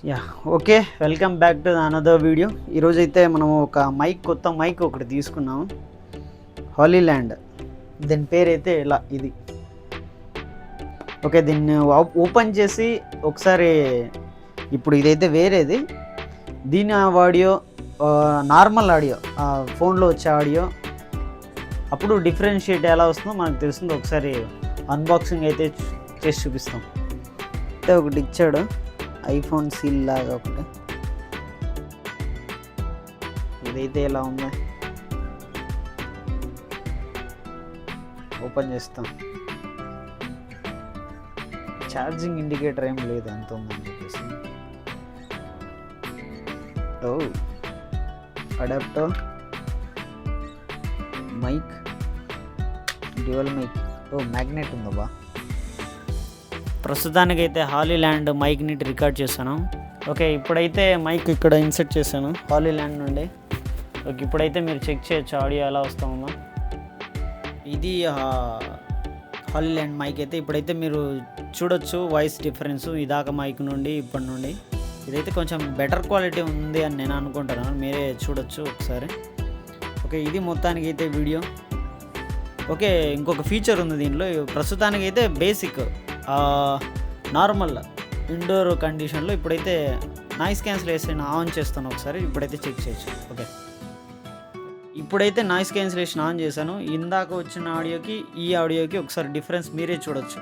Yeah okay, welcome back to another video. ఈరోజైతే మనం ఒక కొత్త మైక్ ఒకటి తీసుకున్నాము, హాలీ ల్యాండ్. దీని పేరైతే ఇలా ఇది. ఓకే, దీన్ని ఓపెన్ చేసి ఒకసారి ఇప్పుడు ఇదైతే వేరేది. దీని ఆడియో నార్మల్ ఆడియో, ఫోన్లో వచ్చే ఆడియో అప్పుడు డిఫరెన్షియేట్ ఎలా వస్తుందో మనకు తెలుస్తుంది. ఒకసారి అన్బాక్సింగ్ అయితే చేసి చూపిస్తాం. అయితే ఒకటి ఇచ్చాడు, ఐఫోన్ సీల్ లాగా ఒకటి. ఇదైతే ఎలా ఉందా, ఓపెన్ చేస్తాం. ఛార్జింగ్ ఇండికేటర్ ఏం లేదు, ఎంత ఉందని చెప్పేసి. ఓ అడాప్టర్, మైక్, డ్యూయల్ మైక్. ఓ మ్యాగ్నెట్ ఉందబ్బా. ప్రస్తుతానికైతే హాలీ ల్యాండ్ మైక్ని రికార్డ్ చేశాను. ఓకే, ఇప్పుడైతే మైక్ ఇక్కడ ఇన్సర్ట్ చేశాను హాలీ ల్యాండ్ నుండి. ఓకే, ఇప్పుడైతే మీరు చెక్ చేయొచ్చు ఆడియో ఎలా వస్తామమ్మా. ఇది హాలీ ల్యాండ్ మైక్ అయితే ఇప్పుడైతే మీరు చూడొచ్చు వాయిస్ డిఫరెన్స్ ఇదాక మైక్ నుండి ఇప్పటి నుండి. ఇదైతే కొంచెం బెటర్ క్వాలిటీ ఉంది అని నేను అనుకుంటున్నాను, మీరే చూడొచ్చు ఒకసారి. ఓకే, ఇది మొత్తానికి అయితే వీడియో. ఓకే, ఇంకొక ఫీచర్ ఉంది దీనిలో. ప్రస్తుతానికైతే బేసిక్ నార్మల్ ఇండోర్ కండిషన్లో ఇప్పుడైతే నాయిస్ క్యాన్సిలేషన్ ఆన్ చేస్తాను. ఒకసారి ఇప్పుడైతే చెక్ చేయొచ్చు. ఓకే, ఇప్పుడైతే నాయిస్ క్యాన్సిలేషన్ ఆన్ చేశాను. ఇందాక వచ్చిన ఆడియోకి ఈ ఆడియోకి ఒకసారి డిఫరెన్స్ మీరే చూడొచ్చు.